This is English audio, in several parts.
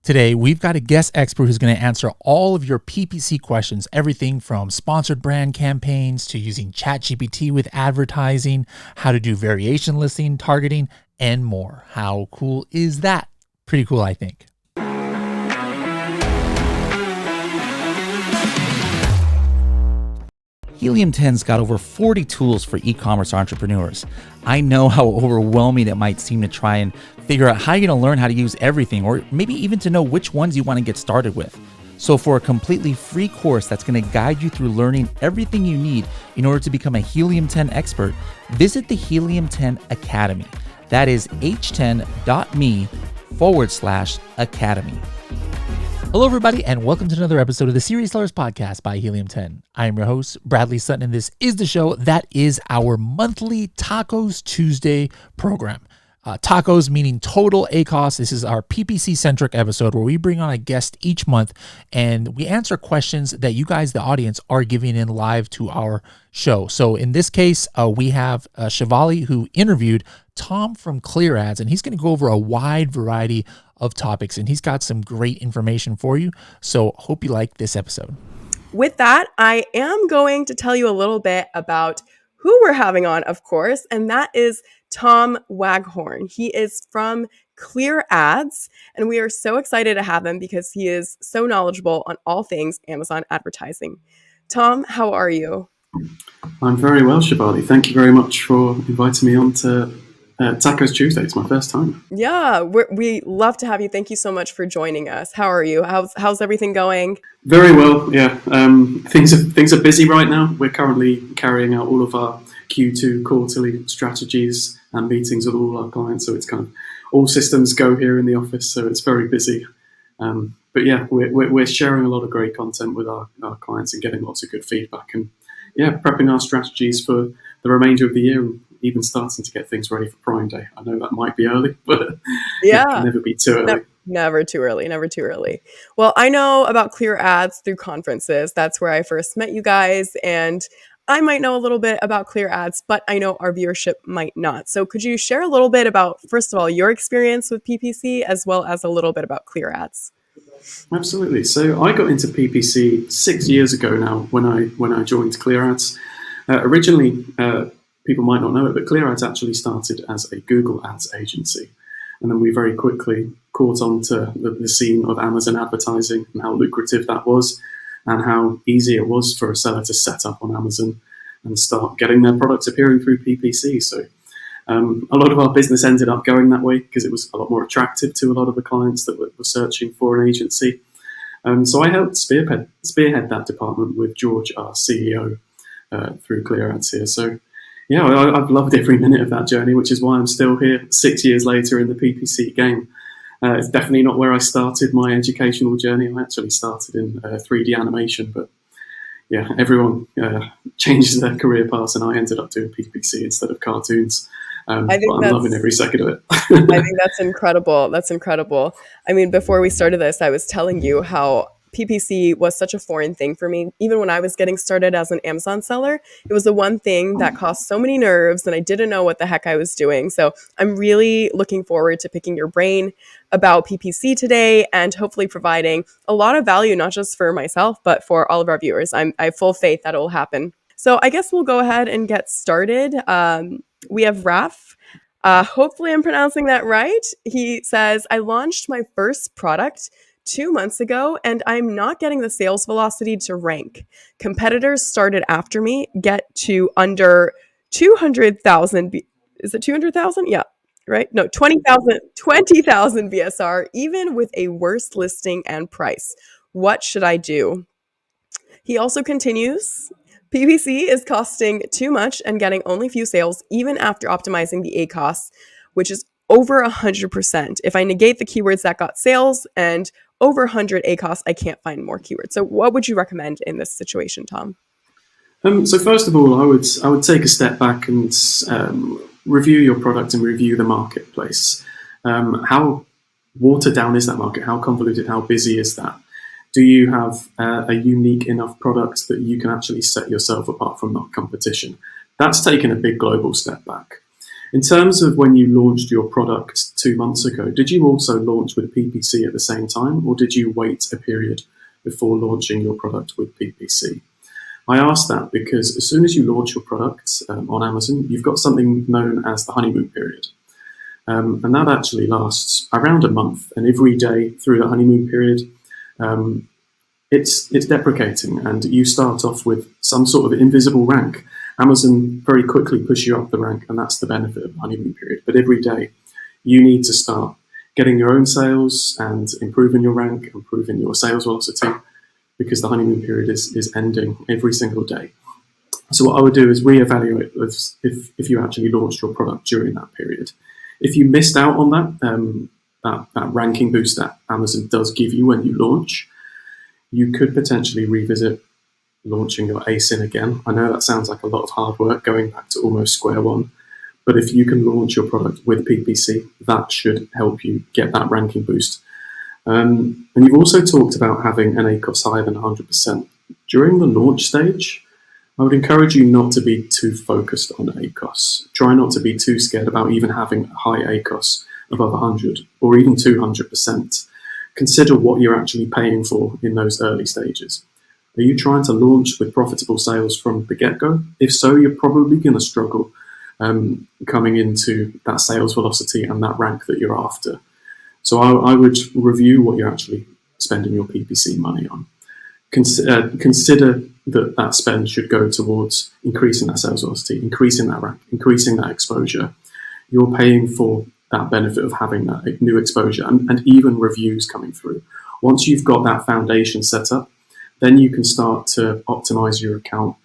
Today, we've got a guest expert who's going to answer all of your PPC questions, everything from sponsored brand campaigns to using ChatGPT with advertising, how to do variation listing, targeting, and more. How cool is that? Pretty cool, I think. Helium 10's got over 40 tools for e-commerce entrepreneurs. I know how overwhelming it might seem to try and figure out how you're going to learn how to use everything, or maybe even to know which ones you want to get started with. So for a completely free course that's going to guide you through learning everything you need in order to become a Helium 10 expert, visit the Helium 10 Academy. That is h10.me/academy. Hello, everybody, and welcome to another episode of the Serious Sellers Podcast by Helium 10. I am your host, Bradley Sutton, and this is the show that is our monthly Tacos Tuesday program. Tacos meaning total ACOS. This is our PPC-centric episode where we bring on a guest each month and we answer questions that you guys, the audience, are giving in live to our show. So in this case, we have Shivali, who interviewed Tom from Clear Ads, and he's going to go over a wide variety of topics, and he's got some great information for you. So hope you like this episode. With that, I am going to tell you a little bit about who we're having on, of course, and that is Tom Waghorn. He is from Clear Ads, and we are so excited to have him because he is so knowledgeable on all things Amazon advertising. Tom, how are you? I'm very well, Shivali. Thank you very much for inviting me on to Tacos Tuesday. It's my first time. Yeah, we love to have you. Thank you so much for joining us. How are you? How's everything going? Very well, yeah. Things are busy right now. We're currently carrying out all of our Q2 quarterly strategies and meetings with all our clients. So it's kind of all systems go here in the office. So it's very busy. But yeah, we're sharing a lot of great content with our clients and getting lots of good feedback. And yeah, prepping our strategies for the remainder of the year and even starting to get things ready for Prime Day. I know that might be early, but it can never be too early. Never too early, never too early. Well, I know about Clear Ads through conferences. That's where I first met you guys, and I might know a little bit about Clear Ads, but I know our viewership might not. So could you share a little bit about, first of all, your experience with PPC, as well as a little bit about Clear Ads? Absolutely. So I got into PPC 6 years ago now when I joined Clear Ads. Originally, people might not know it, but Clear Ads actually started as a Google Ads agency. And then we very quickly caught on to the scene of Amazon advertising and how lucrative that was and how easy it was for a seller to set up on Amazon and start getting their products appearing through PPC. So a lot of our business ended up going that way because it was a lot more attractive to a lot of the clients that were searching for an agency. So I helped spearhead that department with George, our CEO, through Clear Ads here. So yeah, I've loved every minute of that journey, which is why I'm still here 6 years later in the PPC game. It's definitely not where I started my educational journey. I actually started in 3D animation, but yeah, everyone changes their career paths, and I ended up doing PPC instead of cartoons. But I'm loving every second of it. I think that's incredible. That's incredible. I mean, before we started this, I was telling you how PPC was such a foreign thing for me. Even when I was getting started as an Amazon seller, it was the one thing that caused so many nerves and I didn't know what the heck I was doing. So I'm really looking forward to picking your brain about PPC today and hopefully providing a lot of value, not just for myself, but for all of our viewers. I have full faith that it will happen. So I guess we'll go ahead and get started. We have Raf. Hopefully I'm pronouncing that right. He says, I launched my first product 2 months ago, and I'm not getting the sales velocity to rank. Competitors started after me, get to under 200,000. Is it 200,000? Yeah, right? No, 20,000 BSR, even with a worse listing and price. What should I do? He also continues, PPC is costing too much and getting only few sales, even after optimizing the ACOS, which is over 100%. If I negate the keywords that got sales and over 100 ACOS, I can't find more keywords. So what would you recommend in this situation, Tom? So first of all, I would take a step back and review your product and review the marketplace. How watered down is that market? How convoluted, how busy is that? Do you have a unique enough product that you can actually set yourself apart from the competition? That's taken a big global step back. In terms of when you launched your product 2 months ago, did you also launch with PPC at the same time, or did you wait a period before launching your product with PPC? I ask that because as soon as you launch your product on Amazon, you've got something known as the honeymoon period. And that actually lasts around a month. And every day through the honeymoon period, it's deprecating, and you start off with some sort of invisible rank. Amazon very quickly push you up the rank, and that's the benefit of the honeymoon period. But every day, you need to start getting your own sales and improving your rank, improving your sales velocity, because the honeymoon period is ending every single day. So what I would do is reevaluate if you actually launched your product during that period. If you missed out on that ranking boost that Amazon does give you when you launch, you could potentially revisit launching your ASIN again. I know that sounds like a lot of hard work, going back to almost square one, but if you can launch your product with PPC, that should help you get that ranking boost. And you've also talked about having an ACOS higher than 100%. During the launch stage, I would encourage you not to be too focused on ACOS. Try not to be too scared about even having a high ACOS above 100 or even 200%. Consider what you're actually paying for in those early stages. Are you trying to launch with profitable sales from the get-go? If so, you're probably going to struggle coming into that sales velocity and that rank that you're after. So I would review what you're actually spending your PPC money on. Consider that spend should go towards increasing that sales velocity, increasing that rank, increasing that exposure. You're paying for that benefit of having that new exposure and even reviews coming through. Once you've got that foundation set up, then you can start to optimize your account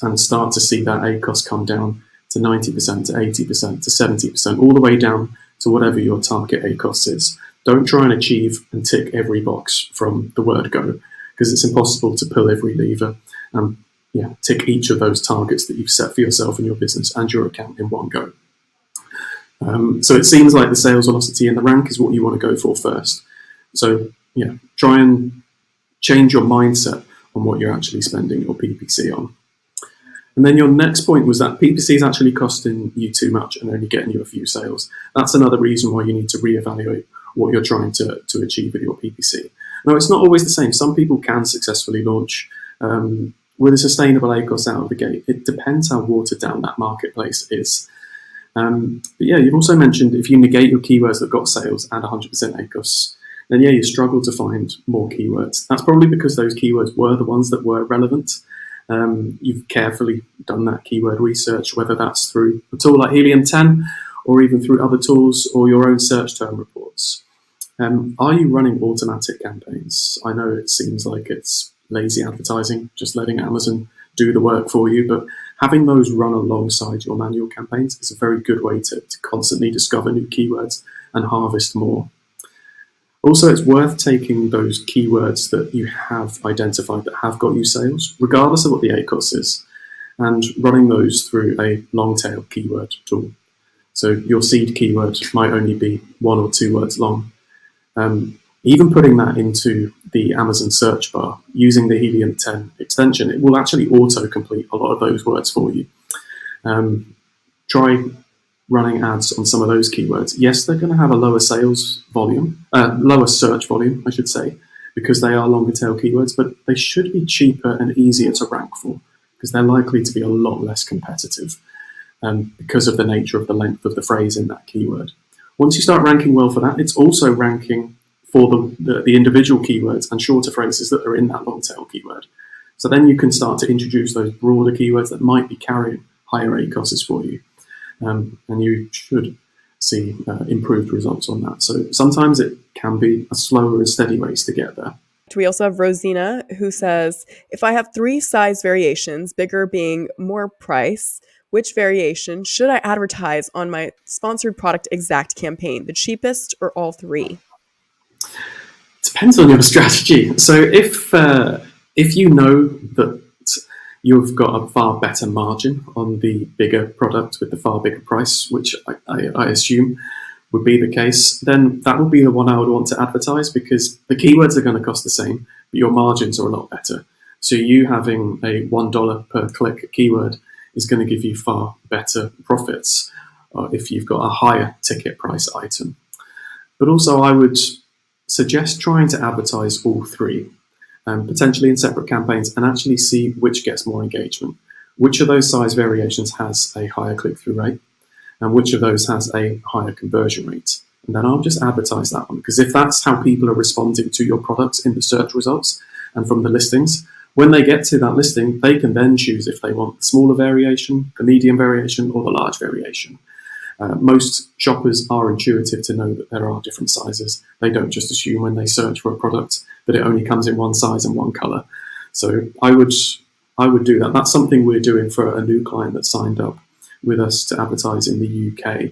and start to see that ACOS come down to 90%, to 80%, to 70%, all the way down to whatever your target ACOS is. Don't try and achieve and tick every box from the word go, because it's impossible to pull every lever and tick each of those targets that you've set for yourself and your business and your account in one go. So it seems like the sales velocity and the rank is what you want to go for first. So try and change your mindset on what you're actually spending your PPC on. And then your next point was that PPC is actually costing you too much and only getting you a few sales. That's another reason why you need to reevaluate what you're trying to achieve with your PPC. Now, it's not always the same. Some people can successfully launch with a sustainable ACOS out of the gate. It depends how watered down that marketplace is. But you've also mentioned if you negate your keywords that got sales and 100% ACOS, then you struggle to find more keywords. That's probably because those keywords were the ones that were relevant. You've carefully done that keyword research, whether that's through a tool like Helium 10 or even through other tools or your own search term reports. Are you running automatic campaigns? I know it seems like it's lazy advertising, just letting Amazon do the work for you, but having those run alongside your manual campaigns is a very good way to constantly discover new keywords and harvest more. Also, it's worth taking those keywords that you have identified that have got you sales, regardless of what the ACOS is, and running those through a long-tail keyword tool. So your seed keyword might only be 1 or 2 words long. Even putting that into the Amazon search bar using the Helium 10 extension, it will actually auto-complete a lot of those words for you. Try running ads on some of those keywords. Yes, they're going to have a lower sales volume, lower search volume, I should say, because they are longer tail keywords, but they should be cheaper and easier to rank for because they're likely to be a lot less competitive because of the nature of the length of the phrase in that keyword. Once you start ranking well for that, it's also ranking for the individual keywords and shorter phrases that are in that long tail keyword. So then you can start to introduce those broader keywords that might be carrying higher ACOSs for you. And you should see improved results on that. So sometimes it can be a slower and steady race to get there. We also have Rosina who says, if I have 3 size variations, bigger being more price, which variation should I advertise on my sponsored product exact campaign? The cheapest or all 3? Depends on your strategy. So if you know that you've got a far better margin on the bigger product with the far bigger price, which I assume would be the case, then that would be the one I would want to advertise because the keywords are going to cost the same, but your margins are a lot better. So you having a $1 per click keyword is going to give you far better profits. if you've got a higher ticket price item. But also I would suggest trying to advertise all three, potentially in separate campaigns, and actually see which gets more engagement. Which of those size variations has a higher click-through rate, and which of those has a higher conversion rate. And then I'll just advertise that one, because if that's how people are responding to your products in the search results and from the listings, when they get to that listing, they can then choose if they want the smaller variation, the medium variation, or the large variation. Most shoppers are intuitive to know that there are different sizes. They don't just assume when they search for a product that it only comes in one size and one color. So I would do that. That's something we're doing for a new client that signed up with us to advertise in the UK.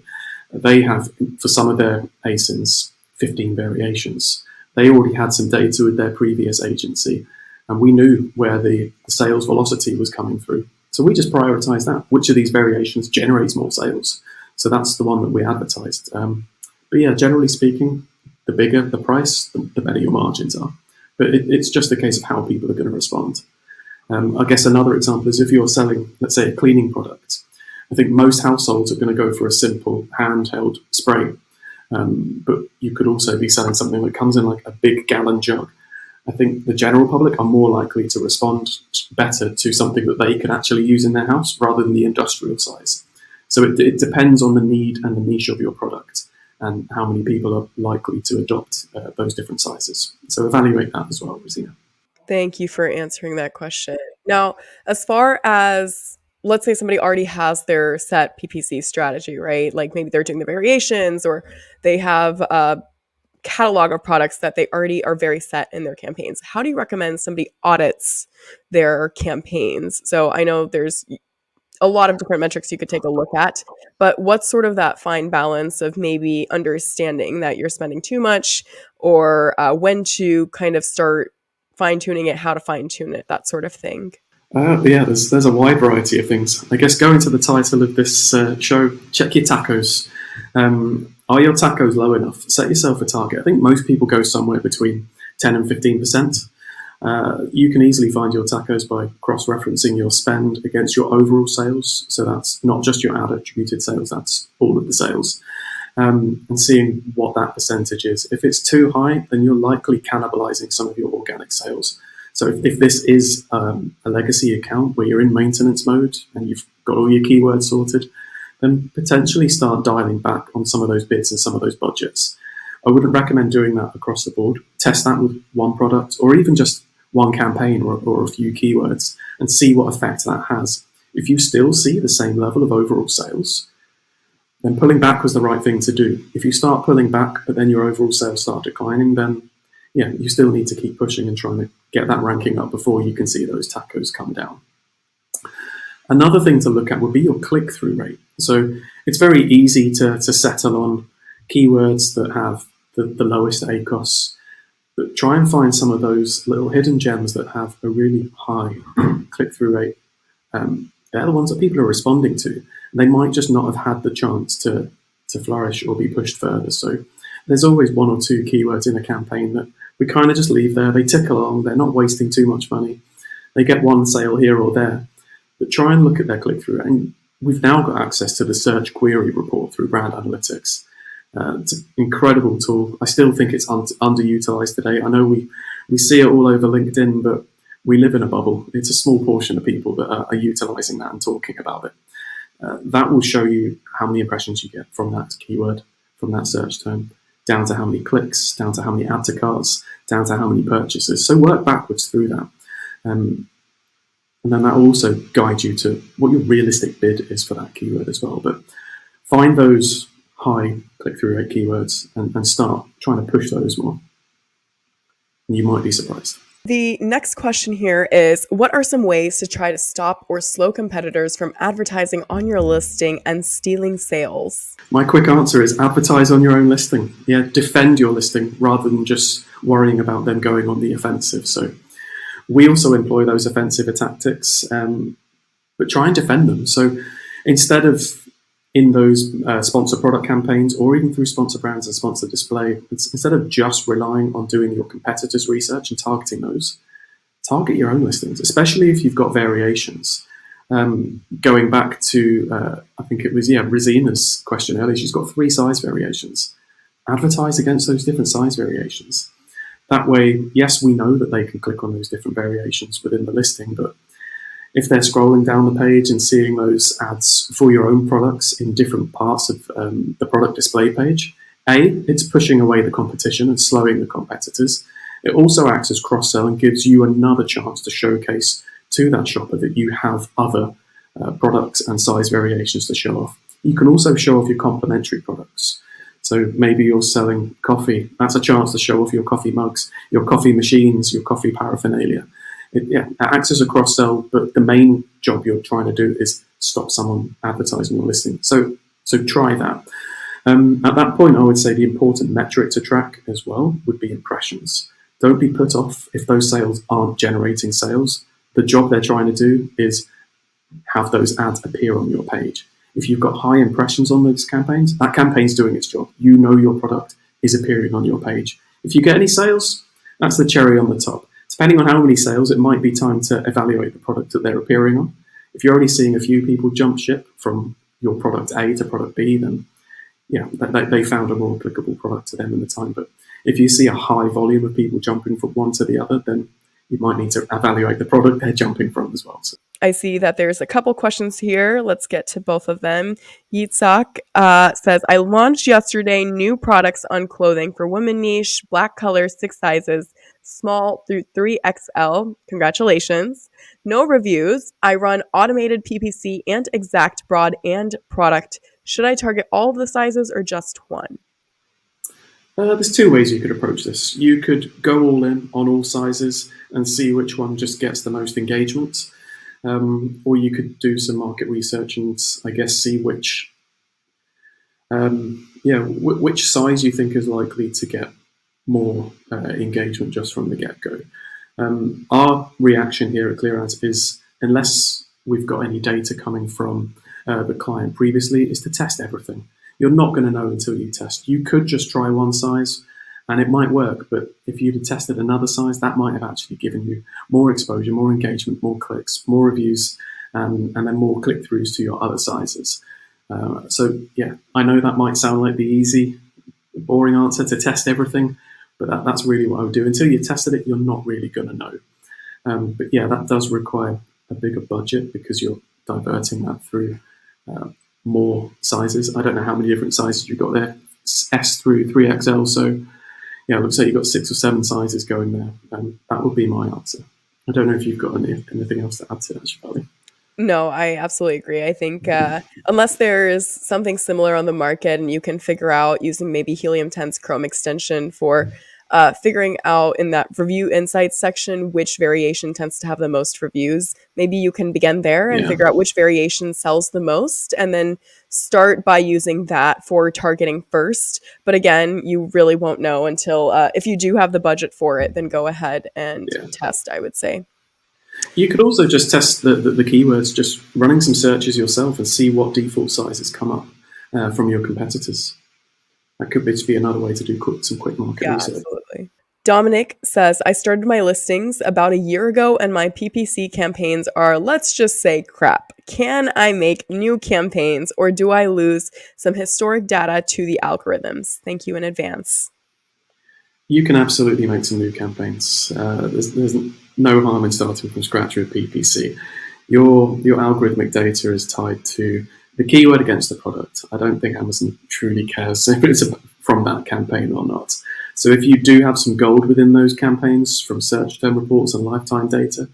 They have, for some of their ASINS, 15 variations. They already had some data with their previous agency, and we knew where the sales velocity was coming through. So we just prioritized that. Which of these variations generates more sales? So that's the one that we advertised. But yeah, generally speaking, the bigger the price, the better your margins are. But it's just a case of how people are going to respond. I guess another example is if you're selling, let's say, a cleaning product. I think most households are going to go for a simple handheld spray. But you could also be selling something that comes in like a big gallon jug. I think the general public are more likely to respond better to something that they can actually use in their house rather than the industrial size. So it depends on the need and the niche of your product and how many people are likely to adopt those different sizes. So evaluate that as well, Rosina. Thank you for answering that question. Now, as far as, let's say somebody already has their set PPC strategy, right? Like maybe they're doing the variations, or they have a catalog of products that they already are very set in their campaigns. How do you recommend somebody audits their campaigns? So I know there's a lot of different metrics you could take a look at, but what's sort of that fine balance of maybe understanding that you're spending too much, or when to kind of start fine-tuning it, how to fine-tune it, that sort of thing? Yeah, there's a wide variety of things. I guess going to the title of this show, check your tacos. Are your tacos low enough? Set yourself a target. I think most people go somewhere between 10 and 15%. You can easily find your tacos by cross-referencing your spend against your overall sales. So that's not just your ad-attributed sales, that's all of the sales. And seeing what that percentage is. If it's too high, then you're likely cannibalizing some of your organic sales. So if this is a legacy account where you're in maintenance mode and you've got all your keywords sorted, then potentially start dialing back on some of those bids and some of those budgets. I wouldn't recommend doing that across the board. Test that with one product or even just one campaign or a few keywords and see what effect that has. If you still see the same level of overall sales, then pulling back was the right thing to do. If you start pulling back, but then your overall sales start declining, then yeah, you still need to keep pushing and trying to get that ranking up before you can see those tacos come down. Another thing to look at would be your click-through rate. So it's very easy to settle on keywords that have the lowest ACOS, but try and find some of those little hidden gems that have a really high click-through rate. They're the ones that people are responding to. They might just not have had the chance to flourish or be pushed further. So there's always one or two keywords in a campaign that we kind of just leave there. They tick along. They're not wasting too much money. They get one sale here or there. But try and look at their click-through rate. And we've now got access to the search query report through Brand Analytics. It's an incredible tool. I still think it's underutilized today. I know we see it all over LinkedIn, but we live in a bubble. It's a small portion of people that are utilizing that and talking about it. That will show you how many impressions you get from that keyword, from that search term, down to how many clicks, down to how many add to carts, down to how many purchases. So work backwards through that. And then that will also guide you to what your realistic bid is for that keyword as well. But find those high click-through rate keywords and start trying to push those more. And you might be surprised. The next question here is, what are some ways to try to stop or slow competitors from advertising on your listing and stealing sales? My quick answer is advertise on your own listing. Yeah, defend your listing rather than just worrying about them going on the offensive. So we also employ those offensive tactics, but try and defend them. So instead of in those sponsor product campaigns or even through sponsor brands and sponsor display, instead of just relying on doing your competitors' research and targeting those, target your own listings, especially if you've got variations. Going back to, I think it was, Rosina's question earlier, she's got 3 size variations. Advertise against those different size variations. That way, yes, we know that they can click on those different variations within the listing, but if they're scrolling down the page and seeing those ads for your own products in different parts of the product display page, it's pushing away the competition and slowing the competitors. It also acts as cross-sell and gives you another chance to showcase to that shopper that you have other products and size variations to show off. You can also show off your complementary products. So maybe you're selling coffee. That's a chance to show off your coffee mugs, your coffee machines, your coffee paraphernalia. It acts as a cross-sell, but the main job you're trying to do is stop someone advertising your listing. So try that. At that point, I would say the important metric to track as well would be impressions. Don't be put off if those sales aren't generating sales. The job they're trying to do is have those ads appear on your page. If you've got high impressions on those campaigns, that campaign's doing its job. You know your product is appearing on your page. If you get any sales, that's the cherry on the top. Depending on how many sales, it might be time to evaluate the product that they're appearing on. If you're only seeing a few people jump ship from your product A to product B, then they found a more applicable product to them in the time. But if you see a high volume of people jumping from one to the other, then you might need to evaluate the product they're jumping from as well. So. I see that there's a couple questions here. Let's get to both of them. Yitzhak says, I launched yesterday new products on clothing for women niche, black colors, 6 sizes, small through 3XL. Congratulations. No reviews. I run automated PPC and exact broad and product. Should I target all of the sizes or just one? There's 2 ways you could approach this. You could go all in on all sizes and see which one just gets the most engagement. Or you could do some market research and, I guess, see which size you think is likely to get more engagement just from the get-go. Our reaction here at ClearAds is, unless we've got any data coming from the client previously, is to test everything. You're not going to know until you test. You could just try one size and it might work, but if you'd have tested another size, that might have actually given you more exposure, more engagement, more clicks, more reviews, and then more click-throughs to your other sizes. I know that might sound like the easy, boring answer to test everything, but that's really what I would do. Until you tested it, you're not really going to know. That does require a bigger budget because you're diverting that through more sizes. I don't know how many different sizes you've got there, S through 3XL. So it looks like you've got 6 or 7 sizes going there. That would be my answer. I don't know if you've got anything else to add to that, Shivali. No, I absolutely agree. I think unless there is something similar on the market and you can figure out using maybe Helium 10's Chrome extension for figuring out in that review insights section which variation tends to have the most reviews, maybe you can begin there and figure out which variation sells the most and then start by using that for targeting first. But again, you really won't know until if you do have the budget for it, then go ahead and test, I would say. You could also just test the keywords, just running some searches yourself and see what default sizes come up from your competitors. That could just be another way to do some quick market research. Absolutely. Dominic says, I started my listings about a year ago and my PPC campaigns are, let's just say, crap. Can I make new campaigns or do I lose some historic data to the algorithms? Thank you in advance. You can absolutely make some new campaigns. There's no harm in starting from scratch with PPC. Your algorithmic data is tied to the keyword against the product. I don't think Amazon truly cares if it's from that campaign or not. So if you do have some gold within those campaigns from search term reports and lifetime data,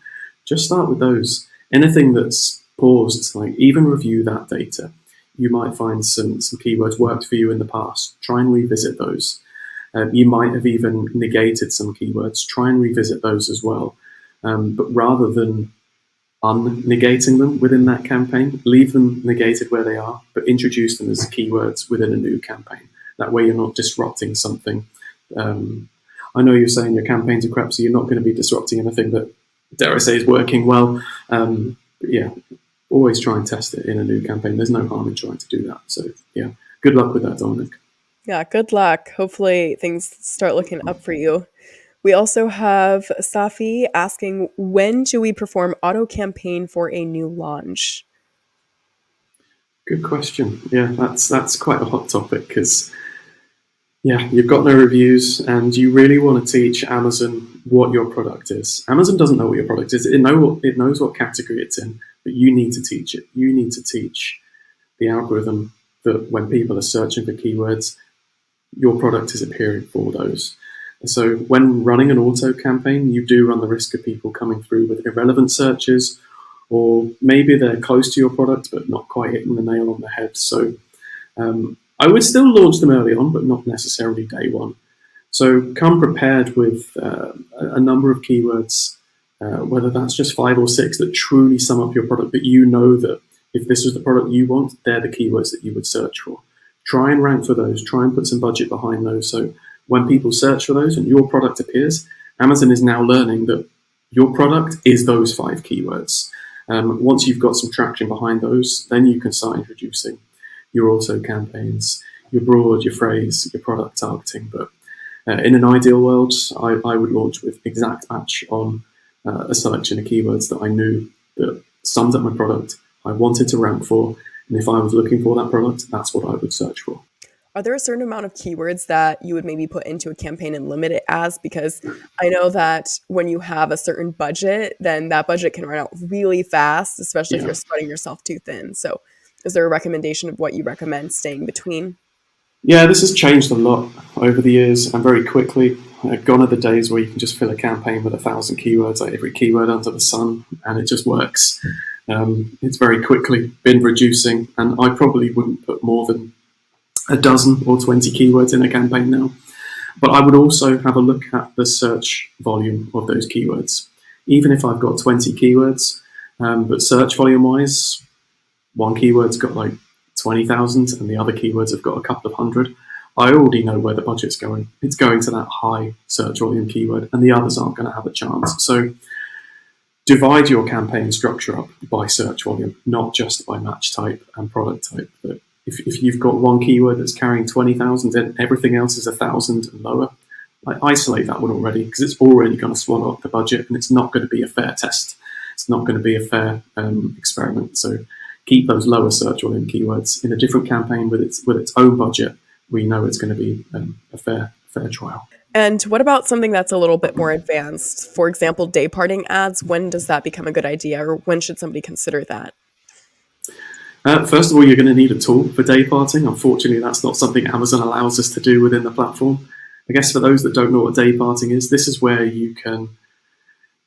just start with those. Anything that's paused, even review that data. You might find some keywords worked for you in the past. Try and revisit those. You might have even negated some keywords. Try and revisit those as well. But rather than unnegating them within that campaign, leave them negated where they are, but introduce them as keywords within a new campaign. That way you're not disrupting something. I know you're saying your campaigns are crap, so you're not going to be disrupting anything that, dare I say, is working well. Always try and test it in a new campaign. There's no harm in trying to do that. So good luck with that, Dominic. Yeah, good luck. Hopefully things start looking up for you. We also have Safi asking, when do we perform auto campaign for a new launch? Good question. Yeah, that's quite a hot topic because you've got no reviews and you really want to teach Amazon what your product is. Amazon doesn't know what your product is. It knows what category it's in, but you need to teach it. You need to teach the algorithm that when people are searching for keywords, your product is appearing for those. So when running an auto campaign, you do run the risk of people coming through with irrelevant searches, or maybe they're close to your product but not quite hitting the nail on the head. So I would still launch them early on, but not necessarily day one. So come prepared with a number of keywords, whether that's just 5 or 6 that truly sum up your product, but you know that if this was the product you want, they're the keywords that you would search for. Try and rank for those. Try and put some budget behind those. So when people search for those and your product appears, Amazon is now learning that your product is those 5 keywords. Once you've got some traction behind those, then you can start introducing your auto campaigns, your broad, your phrase, your product targeting. But in an ideal world, I would launch with exact match on a selection of keywords that I knew that summed up my product, I wanted to rank for, and if I was looking for that product, that's what I would search for. Are there a certain amount of keywords that you would maybe put into a campaign and limit it as? Because I know that when you have a certain budget, then that budget can run out really fast, especially if you're spreading yourself too thin. So is there a recommendation of what you recommend staying between? Yeah, this has changed a lot over the years and very quickly. Gone are the days where you can just fill a campaign with 1,000 keywords, like every keyword under the sun, and it just works. It's very quickly been reducing, and I probably wouldn't put more than a dozen or 20 keywords in a campaign now. But I would also have a look at the search volume of those keywords. Even if I've got 20 keywords, but search volume wise, one keyword's got like 20,000 and the other keywords have got a couple of hundred, I already know where the budget's going. It's going to that high search volume keyword, and the others aren't going to have a chance. So divide your campaign structure up by search volume, not just by match type and product type. But if you've got one keyword that's carrying 20,000 and everything else is 1,000 and lower, isolate that one already, because it's already going to swallow up the budget and it's not going to be a fair test. It's not going to be a fair experiment. So keep those lower search volume keywords in a different campaign with its own budget. We know it's going to be a fair trial. And what about something that's a little bit more advanced? For example, day parting ads. When does that become a good idea, or when should somebody consider that? First of all, you're going to need a tool for day parting. Unfortunately, that's not something Amazon allows us to do within the platform. I guess for those that don't know what day parting is, this is where you can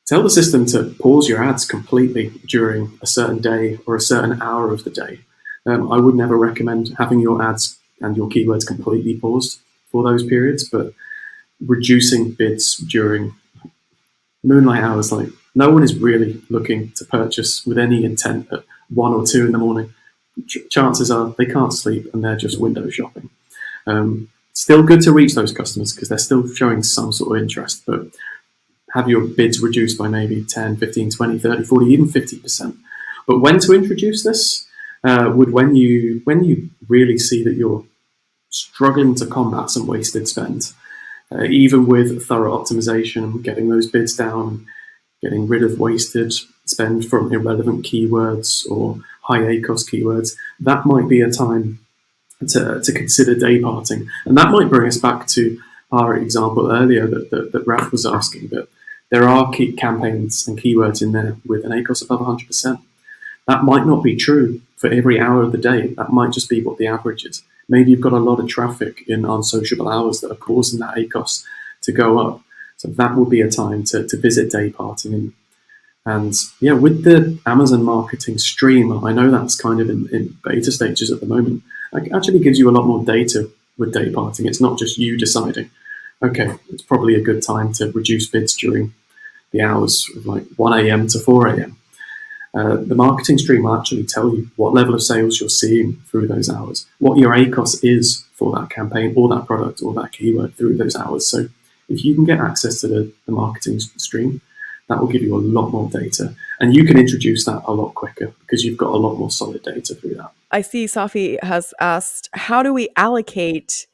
tell the system to pause your ads completely during a certain day or a certain hour of the day. I would never recommend having your ads and your keywords completely paused for those periods, but reducing bids during moonlight hours, like no one is really looking to purchase with any intent at 1 or 2 in the morning. Chances are they can't sleep and they're just window shopping. Still good to reach those customers because they're still showing some sort of interest, but have your bids reduced by maybe 10, 15, 20, 30, 40, even 50%. But when to introduce this would when you really see that you're struggling to combat some wasted spend. Even with thorough optimization, getting those bids down, getting rid of wasted spend from irrelevant keywords or high ACOS keywords, that might be a time to consider day parting. And that might bring us back to our example earlier that Ralph was asking, that there are key campaigns and keywords in there with an ACOS above 100%. That might not be true for every hour of the day. That might just be what the average is. Maybe you've got a lot of traffic in unsociable hours that are causing that ACOS to go up. So that would be a time to visit day parting. And yeah, with the Amazon marketing stream, I know that's kind of in beta stages at the moment. It actually gives you a lot more data with day parting. It's not just you deciding, okay, it's probably a good time to reduce bids during the hours of like 1 a.m. to 4 a.m. The marketing stream will actually tell you what level of sales you're seeing through those hours, what your ACOS is for that campaign or that product or that keyword through those hours. So if you can get access to the marketing stream, that will give you a lot more data. And you can introduce that a lot quicker because you've got a lot more solid data through that. I see Safi has asked, how do we allocate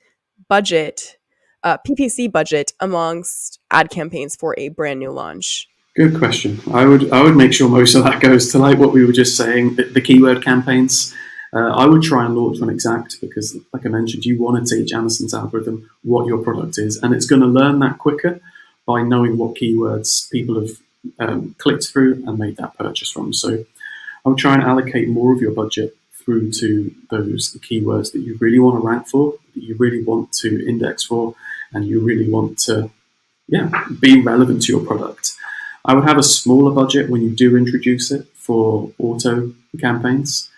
budget PPC budget amongst ad campaigns for a brand new launch? Good question. I would make sure most of that goes to, like what we were just saying, the keyword campaigns. I would try and launch one exact because, like I mentioned, you want to teach Amazon's algorithm what your product is, and it's going to learn that quicker by knowing what keywords people have clicked through and made that purchase from. So I would try and allocate more of your budget through to those keywords that you really want to rank for, that you really want to index for, and you really want to be relevant to your product. I would have a smaller budget when you do introduce it for auto campaigns.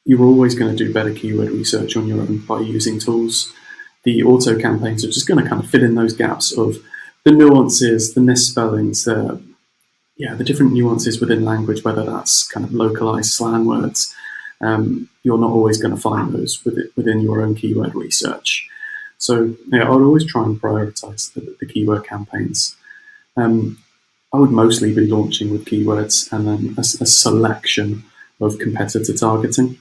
You're always going to do better keyword research on your own by using tools. The auto campaigns are just going to kind of fill in those gaps of the nuances, the misspellings, the different nuances within language, whether that's kind of localized slang words. You're not always going to find those within your own keyword research. So I would always try and prioritize the keyword campaigns. I would mostly be launching with keywords and then a selection of competitor targeting.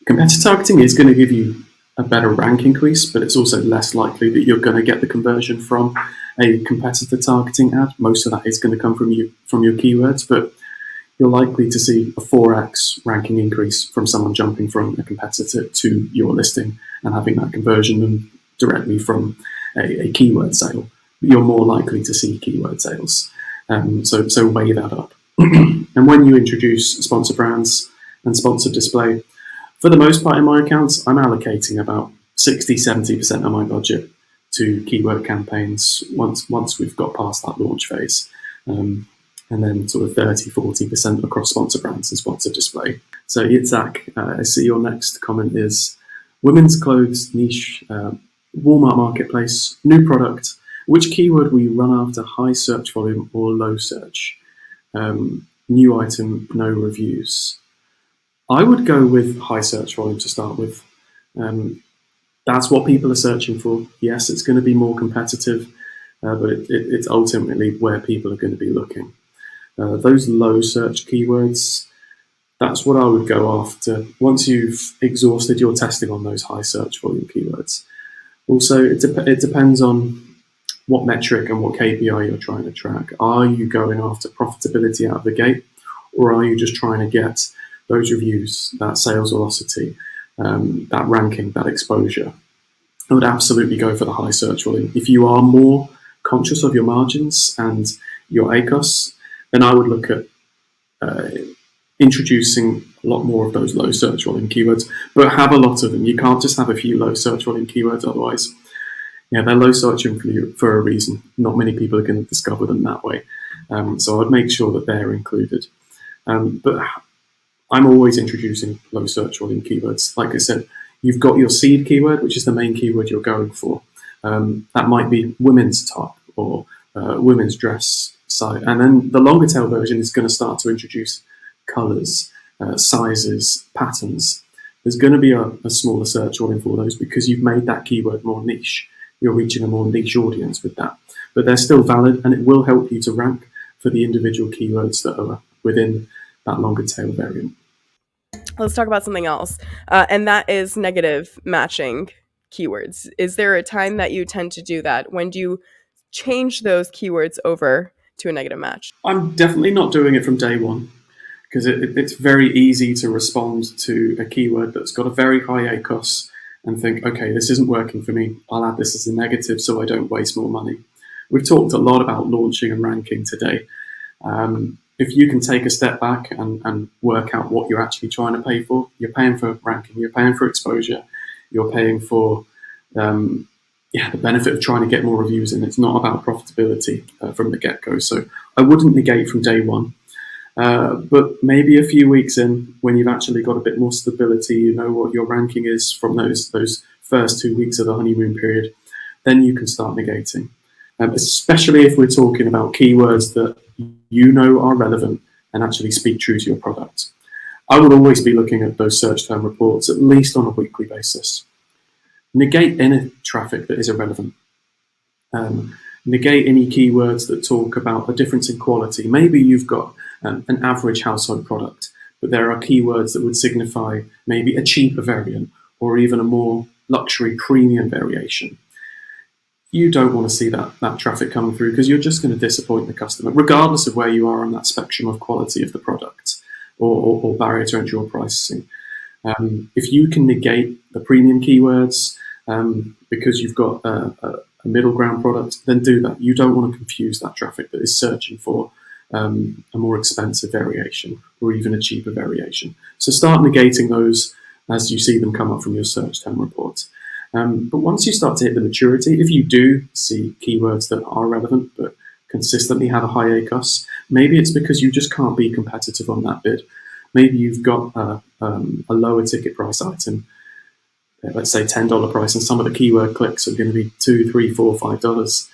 Competitor targeting is going to give you a better rank increase, but it's also less likely that you're going to get the conversion from a competitor targeting ad. Most of that is going to come from your keywords, but you're likely to see a 4x ranking increase from someone jumping from a competitor to your listing and having that conversion directly from a keyword sale. You're more likely to see keyword sales. So weigh that up. And when you introduce sponsor brands and sponsored display, for the most part in my accounts, I'm allocating about 60-70% of my budget to keyword campaigns once we've got past that launch phase. And then sort of 30-40% across sponsor brands and sponsored display. So Yitzhak, I see your next comment is women's clothes niche, Walmart marketplace, new product. Which keyword will you run after high search volume or low search? New item, no reviews. I would go with high search volume to start with. That's what people are searching for. Yes, it's going to be more competitive, but it's ultimately where people are going to be looking. Those low search keywords, that's what I would go after once you've exhausted your testing on those high search volume keywords. Also, it depends on what metric and what KPI you're trying to track. Are you going after profitability out of the gate, or are you just trying to get those reviews, that sales velocity, that ranking, that exposure? I would absolutely go for the high search volume. If you are more conscious of your margins and your ACOS, then I would look at introducing a lot more of those low search volume keywords, but have a lot of them. You can't just have a few low search volume keywords, otherwise, they're low searching for a reason. Not many people are going to discover them that way. So I'd make sure that they're included. But I'm always introducing low search volume keywords. Like I said, you've got your seed keyword, which is the main keyword you're going for. That might be women's top or women's dress site. And then the longer tail version is going to start to introduce colors, sizes, patterns. There's going to be a smaller search volume for those because you've made that keyword more niche. You're reaching a more niche audience with that. But they're still valid, and it will help you to rank for the individual keywords that are within that longer tail variant. Let's talk about something else, and that is negative matching keywords. Is there a time that you tend to do that? When do you change those keywords over to a negative match? I'm definitely not doing it from day one, because it's very easy to respond to a keyword that's got a very high ACOS and think, okay, this isn't working for me. I'll add this as a negative so I don't waste more money. We've talked a lot about launching and ranking today. If you can take a step back and work out what you're actually trying to pay for, you're paying for ranking, you're paying for exposure, you're paying for the benefit of trying to get more reviews, and it's not about profitability from the get-go. So I wouldn't negate from day one. But maybe a few weeks in, when you've actually got a bit more stability, you know what your ranking is from those first 2 weeks of the honeymoon period, then you can start negating. Especially if we're talking about keywords that you know are relevant and actually speak true to your product. I would always be looking at those search term reports, at least on a weekly basis. Negate any traffic that is irrelevant. Negate any keywords that talk about a difference in quality. Maybe you've got an average household product, but there are keywords that would signify maybe a cheaper variant or even a more luxury premium variation, you don't want to see that traffic coming through, because you're just going to disappoint the customer, regardless of where you are on that spectrum of quality of the product or barrier to entry or pricing. If you can negate the premium keywords because you've got a middle ground product, then do that. You don't want to confuse that traffic that is searching for a more expensive variation or even a cheaper variation. So start negating those as you see them come up from your search term report. But once you start to hit the maturity, if you do see keywords that are relevant but consistently have a high ACOS, maybe it's because you just can't be competitive on that bid. Maybe you've got a lower ticket price item, let's say $10 price, and some of the keyword clicks are going to be $2, $3, $4, $5.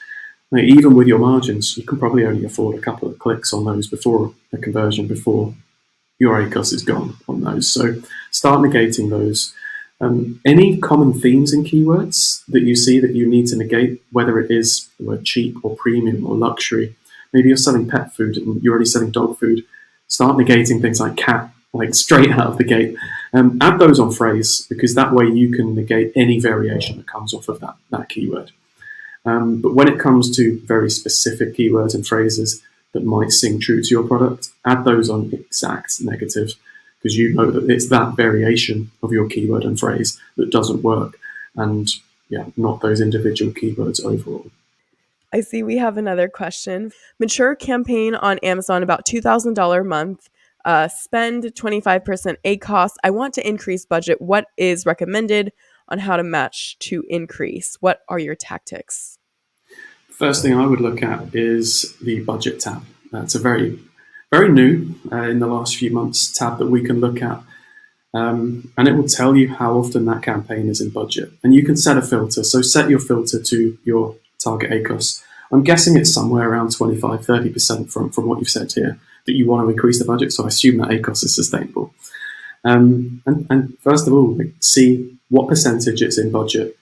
Now, even with your margins, you can probably only afford a couple of clicks on those before a conversion, before your ACOS is gone on those. So start negating those. Any common themes in keywords that you see that you need to negate, whether it is the word cheap or premium or luxury. Maybe you're selling pet food and you're already selling dog food. Start negating things like cat, like straight out of the gate. Add those on phrase, because that way you can negate any variation that comes off of that keyword. But when it comes to very specific keywords and phrases that might sing true to your product, add those on exact negative, because you know that it's that variation of your keyword and phrase that doesn't work, and not those individual keywords overall. I see we have another question. Mature campaign on Amazon, about $2,000 a month. Spend 25% ACOS. I want to increase budget. What is recommended on how to match to increase? What are your tactics? First thing I would look at is the budget tab. It's a very, very new, in the last few months, tab that we can look at. And it will tell you how often that campaign is in budget. And you can set a filter. So set your filter to your target ACOS. I'm guessing it's somewhere around 25-30% from what you've said here that you want to increase the budget. So I assume that ACOS is sustainable. And first of all, see what percentage it's in budget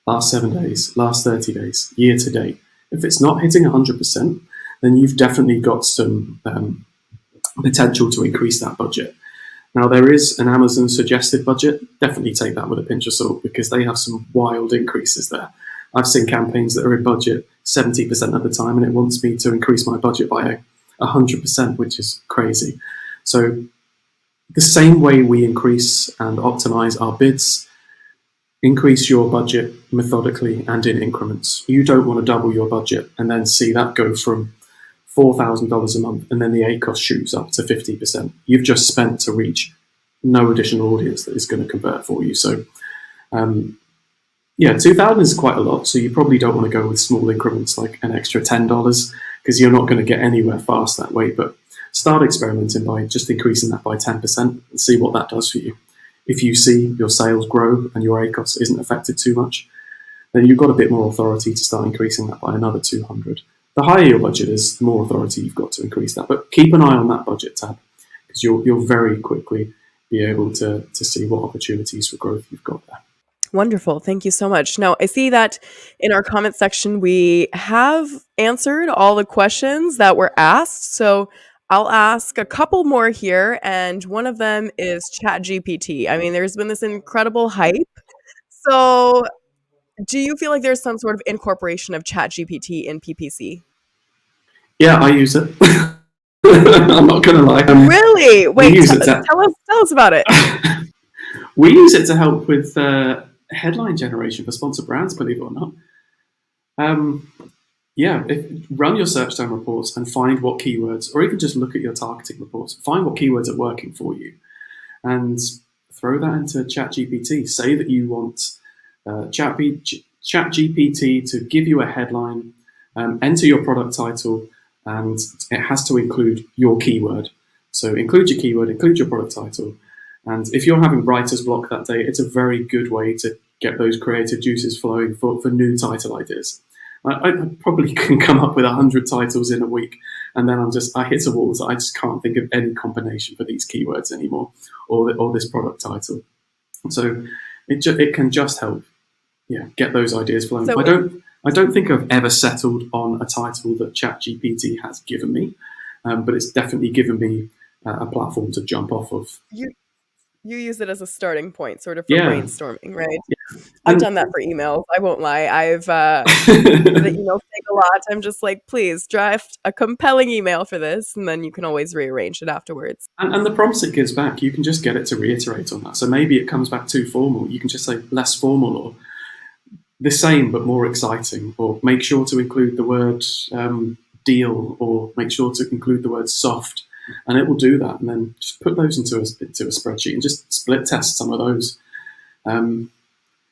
last 7 days, last 30 days, year to date. If it's not hitting 100%, then you've definitely got some potential to increase that budget. Now, there is an Amazon suggested budget. Definitely take that with a pinch of salt, because they have some wild increases there. I've seen campaigns that are in budget 70% of the time, and it wants me to increase my budget by 100%, which is crazy. So the same way we increase and optimize our bids, increase your budget methodically and in increments. You don't want to double your budget and then see that go from $4,000 a month and then the ACOS shoots up to 50%. You've just spent to reach no additional audience that is going to convert for you. So, 2,000 is quite a lot. So you probably don't want to go with small increments like an extra $10, because you're not going to get anywhere fast that way. But start experimenting by just increasing that by 10% and see what that does for you. If you see your sales grow and your ACOS isn't affected too much, then you've got a bit more authority to start increasing that by another 200. The higher your budget is, the more authority you've got to increase that. But keep an eye on that budget tab, because you'll very quickly be able to see what opportunities for growth you've got there. Wonderful. Thank you so much. Now, I see that in our comment section, we have answered all the questions that were asked. So I'll ask a couple more here, and one of them is ChatGPT. I mean, there's been this incredible hype. So do you feel like there's some sort of incorporation of ChatGPT in PPC? Yeah, I use it. I'm not going to lie. Really? Wait, tell us about it. We use it to help with headline generation for sponsored brands, believe it or not. Run your search term reports and find what keywords, or even just look at your targeting reports, find what keywords are working for you, and throw that into ChatGPT. Say that you want ChatGPT to give you a headline, enter your product title, and it has to include your keyword. So include your keyword, include your product title. And if you're having writer's block that day, it's a very good way to get those creative juices flowing for new title ideas. I probably can come up with 100 titles in a week, and then I hit a wall. So I just can't think of any combination for these keywords anymore, or this product title. So it can just help, get those ideas flowing. So I don't think I've ever settled on a title that ChatGPT has given me, but it's definitely given me a platform to jump off of. You use it as a starting point, sort of for brainstorming, right? Yeah, I've done that for emails. I won't lie. The emails take a lot. I'm just like, please draft a compelling email for this, and then you can always rearrange it afterwards. And the prompts it gives back, you can just get it to reiterate on that. So maybe it comes back too formal. You can just say less formal, or the same but more exciting, or make sure to include the word deal, or make sure to include the word soft, and it will do that. And then just put those into a spreadsheet and just split test some of those.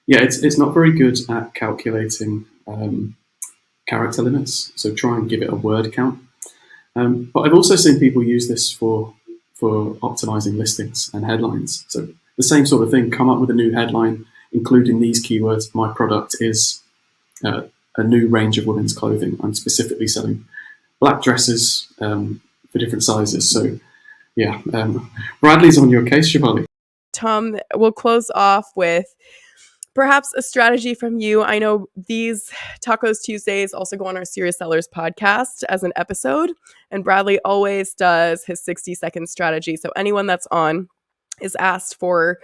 It's not very good at calculating character limits, so try and give it a word count. But I've also seen people use this for optimizing listings and headlines. So the same sort of thing, come up with a new headline, including these keywords. My product is a new range of women's clothing. I'm specifically selling black dresses for different sizes. So yeah, Bradley's on your case, Shivali. Tom, we'll close off with perhaps a strategy from you. I know these Tacos Tuesdays also go on our Serious Sellers podcast as an episode, and Bradley always does his 60-second strategy. So anyone that's on is asked for,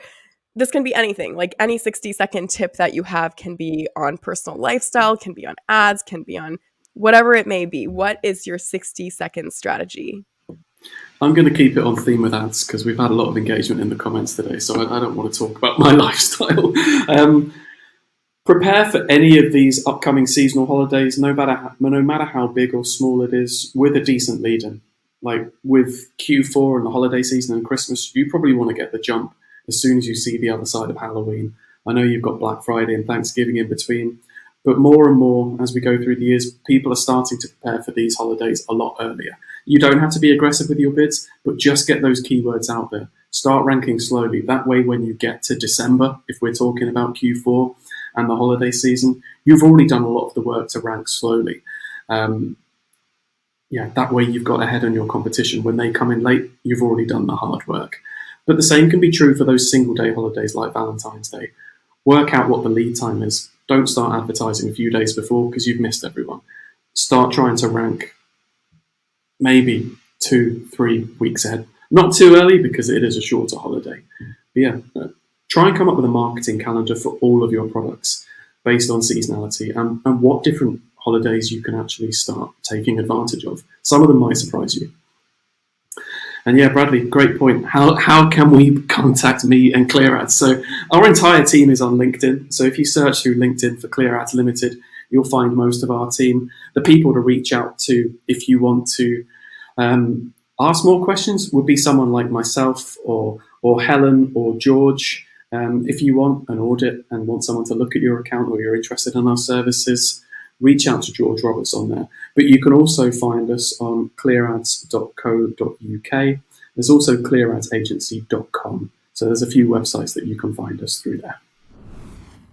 this can be anything, like any 60-second tip that you have can be on personal lifestyle, can be on ads, can be on whatever it may be. What is your 60-second strategy? I'm going to keep it on theme with ads because we've had a lot of engagement in the comments today, so I don't want to talk about my lifestyle. Prepare for any of these upcoming seasonal holidays, no matter how big or small it is, with a decent lead-in. Like with Q4 and the holiday season and Christmas, you probably want to get the jump as soon as you see the other side of Halloween. I know you've got Black Friday and Thanksgiving in between, but more and more as we go through the years, people are starting to prepare for these holidays a lot earlier. You don't have to be aggressive with your bids, but just get those keywords out there. Start ranking slowly. That way, when you get to December, if we're talking about Q4 and the holiday season, you've already done a lot of the work to rank slowly. That way you've got ahead on your competition. When they come in late, you've already done the hard work. But the same can be true for those single day holidays like Valentine's Day. Work out what the lead time is. Don't start advertising a few days before because you've missed everyone. Start trying to rank maybe 2-3 weeks ahead. Not too early because it is a shorter holiday. But try and come up with a marketing calendar for all of your products based on seasonality and what different holidays you can actually start taking advantage of. Some of them might surprise you. And yeah, Bradley, great point. How can we contact me and ClearAds? So our entire team is on LinkedIn. So if you search through LinkedIn for ClearAds Limited, you'll find most of our team. The people to reach out to if you want to ask more questions would be someone like myself or Helen or George. If you want an audit and want someone to look at your account or you're interested in our services, reach out to George Roberts on there. But you can also find us on clearads.co.uk. There's also clearadsagency.com. So there's a few websites that you can find us through there.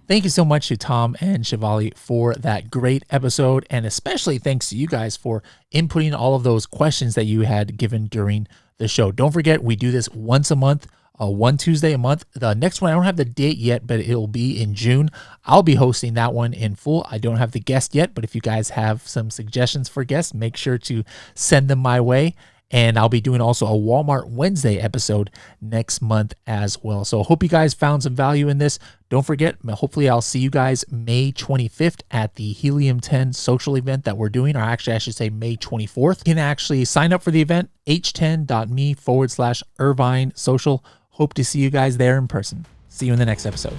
Thank you so much to Tom and Shivali for that great episode. And especially thanks to you guys for inputting all of those questions that you had given during the show. Don't forget, we do this once a month. One Tuesday a month. The next one, I don't have the date yet, but it'll be in June. I'll be hosting that one in full. I don't have the guest yet, but if you guys have some suggestions for guests, make sure to send them my way. And I'll be doing also a Walmart Wednesday episode next month as well. So I hope you guys found some value in this. Don't forget, hopefully I'll see you guys May 25th at the Helium 10 social event that we're doing, or actually I should say May 24th. You can actually sign up for the event, h10.me/Irvine social. Hope to see you guys there in person. See you in the next episode.